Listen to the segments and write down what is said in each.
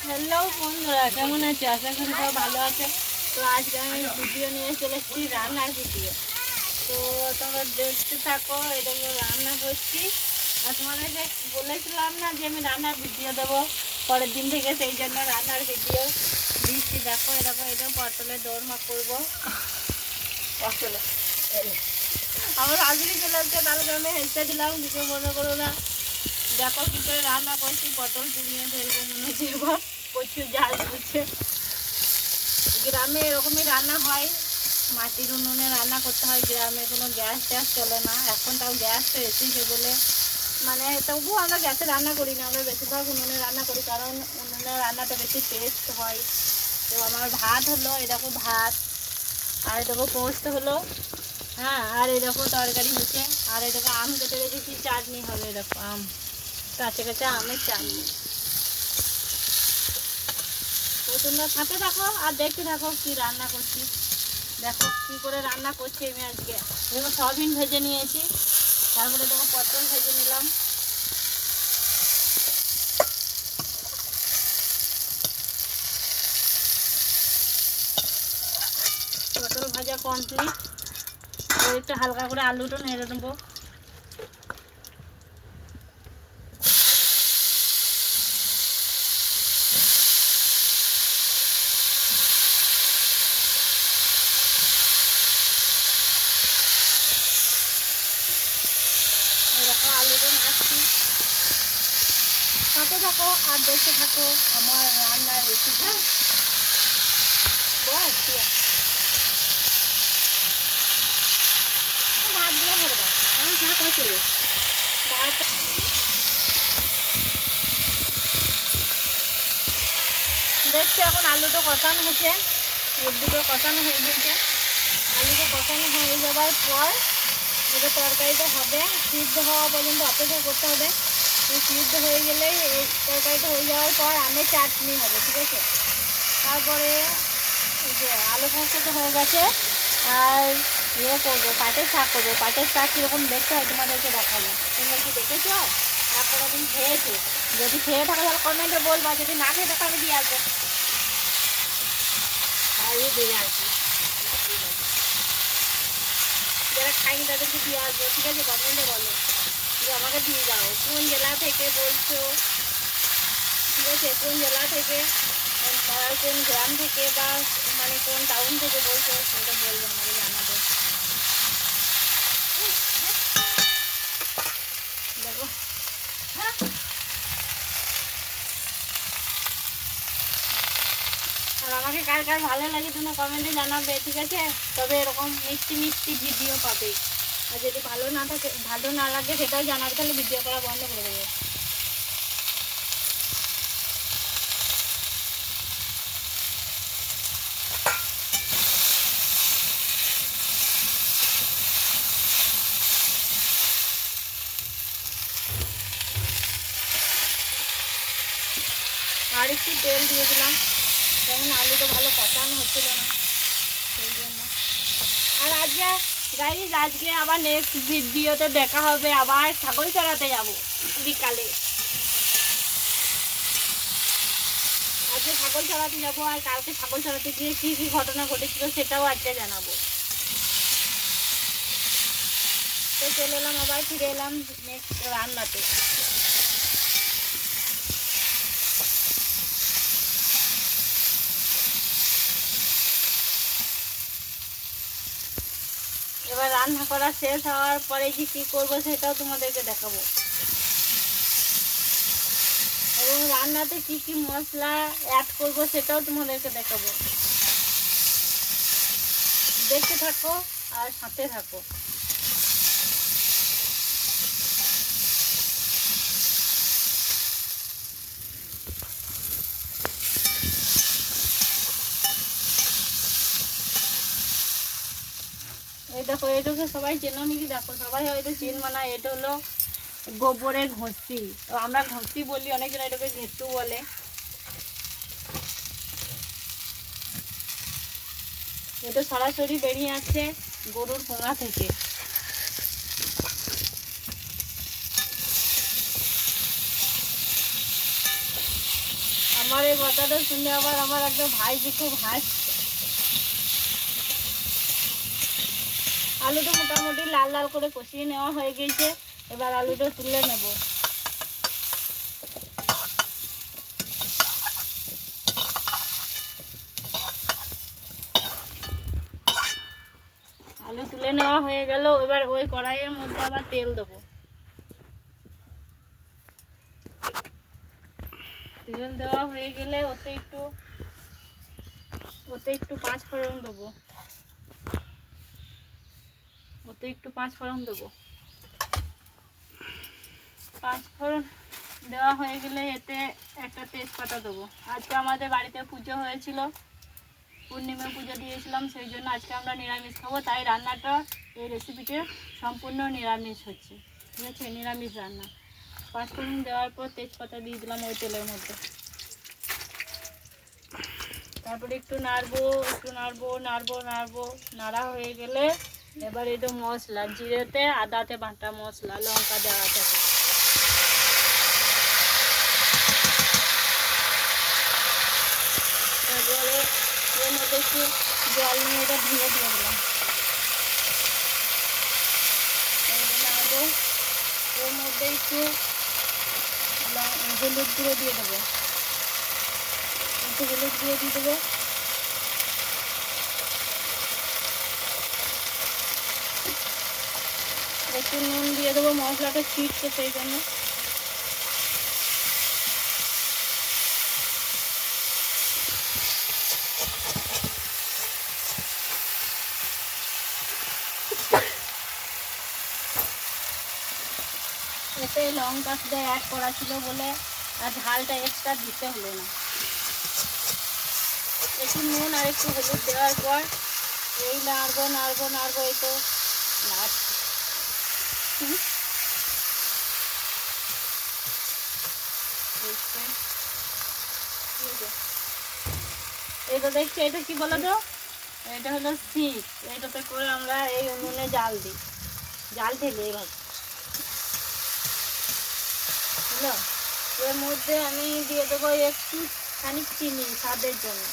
Hello বন্ধুরা, কেমন আছে? আশা করি সব ভালো আছে। তো আজকে আমি ভিডিও নিয়ে চলে এসেছি, রান্নার ভিডিও। তো তোমরা দেখতে থাকো, এটা রান্না করছি। আর তোমাদেরকে বলেছিলাম না যে আমি রান্নার ভিডিও দেবো পরের দিন থেকে, সেই জন্য রান্নার ভিডিও দিচ্ছি। দেখো এরকম এটা পটলের দোরমা করবো। পটলে আমার শাশুড়ি চলে আসছে, তাহলে আমি হেসে দিলাম, কিছু মনে করো না। দেখো কি করে রান্না করছি, পটল পুড়িয়ে ফেলবো মনে হচ্ছে, এবার প্রচুর জাল দিচ্ছে। গ্রামে এরকমই রান্না হয়, মাটির উনুনে রান্না করতে হয়। গ্রামে কোনো গ্যাস ট্যাস চলে না, এখন তাও গ্যাস তো এসেছে বলে মানে তবুও আমরা গ্যাসে রান্না করি না, আমরা বেশিরভাগ উনুনে রান্না করি, কারণ উনুনে রান্নাটা বেশি টেস্ট হয়। তো আমার ভাত হলো, এরকম ভাত, আর এরকম পোস্ত হলো, হ্যাঁ, আর এরকম তরকারি হচ্ছে, আর এরকম আম কেটে রেখেছি, চাটনি হবে, এরকম আম, কাঁচা কাঁচা আমের চাটনি। তো তোমরা সাথে থাকো আর দেখতে থাকো কি রান্না করছি। দেখো কি করে রান্না করছি আমি আজকে। দেখো সয়াবিন ভেজে নিয়েছি, তারপরে দেখো পটল ভেজে নিলাম। পটল ভাজা কমপ্লিট। তো একটু হালকা করে আলুটা নেড়ে দেবো। এরকম আলুটা নাড়ছি, সাথে থাকো আর দেখতে থাকো আমার রান্নার রেসিপি। ভাত দিয়ে ভরে দাও, আমি ভাত হয়েছিল ভাত। দেখছি এখন আলুটা কষানো হচ্ছে, দুটো কষানো হয়ে গেছে। আলুটা কষানো হয়ে যাওয়ার পর এবার তরকারিটা হবে, সিদ্ধ হওয়া পর্যন্ত অপেক্ষা করতে হবে। সিদ্ধ হয়ে গেলেই এই তরকারিটা হয়ে যাওয়ার পর আমের চাটনি হবে, ঠিক আছে? তারপরে এই যে আলু পোস্তটা হয়ে গেছে, আর ইয়ে করবো, পাটের শাক করবো। পাটের শাক কীরকম দেখতে হয় তোমাদেরকে দেখাবো। তোমরা কি দেখেছো? তারপরে তুমি খেয়েছো? যদি খেয়ে থাকো তাহলে কমেন্টে বলবা, যদি না খেয়ে থাকো আমি দিয়ে আসবো। আমি দিয়ে আসবো, যারা খাইনি তাদেরকে দিয়ে আসবো, ঠিক আছে? কমেন্টে বলো যে আমাকে দিয়ে দাও, কোন জেলা থেকে বলছো, ঠিক আছে? কোন জেলা থেকে, কোন গ্রাম থেকে, বা মানে কোন টাউন থেকে বলছো, সেটা বলবো, আমাকে জানাবে। দেখো আর আমাকে কার কার ভালো লাগে তোমরা কমেন্টে জানাবে, ঠিক আছে? তবে এরকম মিষ্টি মিষ্টি ভিডিও পাবে। আর যদি ভালো না থাকে, ভালো না লাগে সেটাও জানাবে, তাহলে ভিডিও করা বন্ধ করে দেবে। আর একটু তেল দিয়ে দিলাম, যেমন আলুটা ভালো কষানো হচ্ছিল না, সেই জন্য। আর আজকে গাইজ, আজকে আবার নেক্সট ভিডিওতে দেখা হবে, আবার ছাগল চড়াতে যাব বিকালে। আজকে ছাগল চড়াতে যাবো, আর কালকে ছাগল চড়াতে গিয়ে কী কী ঘটনা ঘটেছিল সেটাও আজকে জানাবো। তো চলে এলাম, আবার ফিরে এলাম নেক্সট রান্নাতে। এবার রান্না করা শেষ হওয়ার পরে যে কী করবো সেটাও তোমাদেরকে দেখাবো, এবং রান্নাতে কি কি মশলা অ্যাড করব সেটাও তোমাদেরকে দেখাবো। দেখতে থাকো আর সাথে থাকো। এই দেখো, এটাকে সবাই চেনো নাকি? দেখো সবাই হয়তো চিনবো না, এটা হলো গোবরের ঘষি। তো আমরা ঘষি বলি, অনেকজন এটাকে ঘেটু বলে। এটা সরাসরি বেরিয়ে আসছে গরুর পোঙা থেকে। আমার এই কথাটা শুনে আবার আমার একটা ভাইজি খুব হাসছে। আলুটা মোটামুটি লাল লাল করে কষিয়ে নেওয়া হয়ে গেছে, এবার আলুটা তুলে নেব। আলু তুলে নেওয়া হয়ে গেল, এবার ওই কড়াইয়ের মধ্যে আবার তেল দেবো। তেল দেওয়া হয়ে গেলে ওতে একটু পাঁচ ফোড়ন দেবো। পাঁচ ফোড়ন দেওয়া হয়ে গেলে এতে একটা তেজপাতা দেবো। আজকে আমাদের বাড়িতে পুজো হয়েছিল, পূর্ণিমা পুজো দিয়েছিলাম, সেই জন্য আজকে আমরা নিরামিষ খাবো, তাই রান্নাটা এই রেসিপিটা সম্পূর্ণ নিরামিষ হচ্ছে, ঠিক আছে, নিরামিষ রান্না। পাঁচ ফোড়ন দেওয়ার পর তেজপাতা দিয়ে দিলাম ওই তেলের মধ্যে। তারপরে একটু নাড়বো, নাড়া হয়ে গেলে এবার একটু মশলা, জিরেতে আদাতে বাটা মশলা, লঙ্কা দেওয়া থাকে। তারপরে এর মধ্যে একটু জল নিয়ে এটা ধুয়ে দিয়ে দিলাম। নাড়বো, ওর মধ্যে একটু হলুদ গুঁড়ো দিয়ে দেবো, একটু নুন দিয়ে দেবো, মশলাটা ছিটছে সেই জন্য। এতে লঙ্কা শুধু অ্যাড করা ছিল বলে আর ঝালটা এক্সট্রা দিতে হলো না। একটু নুন আর একটু হলুদ দেওয়ার পর এই নাড়বো, এই তো নাড়ছি। এটা দেখছি, এটা কি বলো তো, এটা হলো শিক। এটাতে করে আমরা এই উনুনে জাল দিই, জাল ঢেলে এইভাবে। বুঝলো, এর মধ্যে আমি দিয়ে দেবো একটু খানিক চিনি স্বাদের জন্য।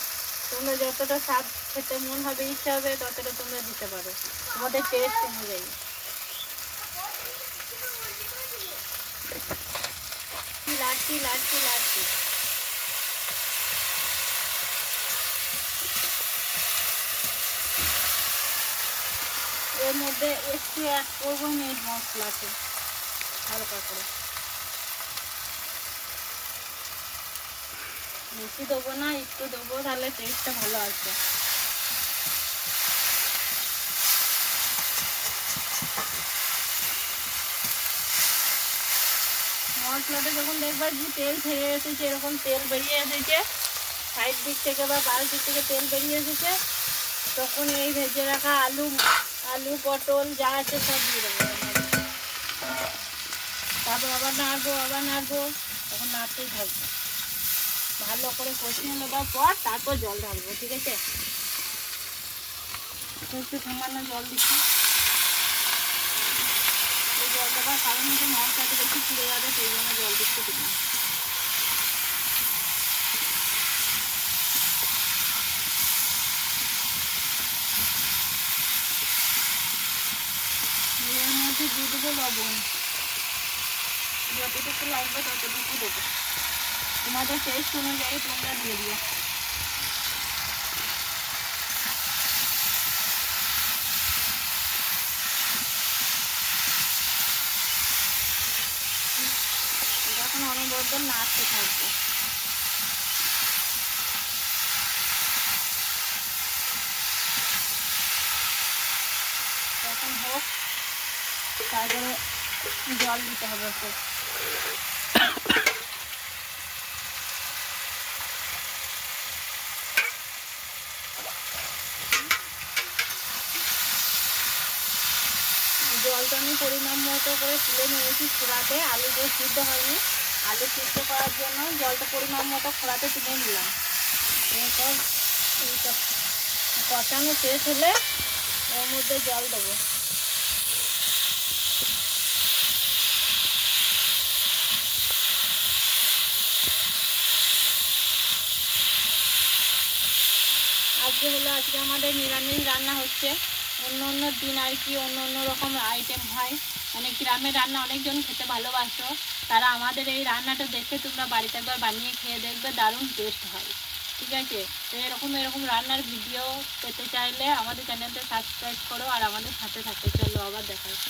তোমরা যতটা স্বাদ খেতে মন হবে, ইচ্ছা হবে, ততটা তোমরা দিতে পারো তোমাদের টেস্ট অনুযায়ী। লাড়ছি। এর মধ্যে একটু অ্যাড করবো মিট মশলাকে হালকা করে, বেশি দেবো না, একটু দেবো, তাহলে টেস্টটা ভালো আসবে। মশলাটা যখন দেখবা যে তেল ছেড়ে এসেছে, এরকম তেল বেরিয়ে এসেছে সাইড দিক থেকে বা বাল দিক থেকে তেল বেরিয়ে এসেছে, তখন এই ভেজে রাখা আলু পটল যা আছে সব দিয়ে দেবো। তারপর আবার নাড়বো, তখন নাড়তেই থাকবো। ভালো করে কষিয়ে নেবার পর তারপর জল ঢালবো, ঠিক আছে। একটু সামান্য জল দিচ্ছি, এই জল দেওয়ার কারণ হচ্ছে মশলাটা বেশি পুড়ে যাবে, সেই জন্য জল দিচ্ছি দিলাম। এর মধ্যে দিয়ে দেবো লবণ, যতটুকু লাগবে ততটুকু দেবো, তোমাদের টেস্ট অনুযায়ী তোমরা দিয়ে দিও। এখন অনবরত নাড়তে থাকবো। এখন হোক, তারপরে জল দিতে হবে একটু। জলটা আমি পরিমাণ মতো করে তুলে নিয়েছি খোলাতে, আলুটা সিদ্ধ হয়নি, আলু সিদ্ধ করার জন্য জলটা পরিমাণ মতো খোলাতে তুলে নিলাম। এরপর এইটা কষানো শেষ হলে ওর মধ্যে জল দেবো। আজকে হলো আজকে আমাদের নিরামিষ রান্না হচ্ছে। অন্য অন্য দিন আর কি অন্য অন্য রকম আইটেম হয়, মানে গ্রামের রান্না অনেকজন খেতে ভালোবাসো, তারা আমাদের এই রান্নাটা দেখে তোমরা বাড়িতে একবার বানিয়ে খেয়ে দেখবে, দারুণ টেস্ট হয়। ঠিক আছে, তো এরকম এরকম রান্নার ভিডিও পেতে চাইলে আমাদের চ্যানেলটা সাবস্ক্রাইব করো আর আমাদের সাথে থাকো। চলো আবার দেখা হচ্ছে।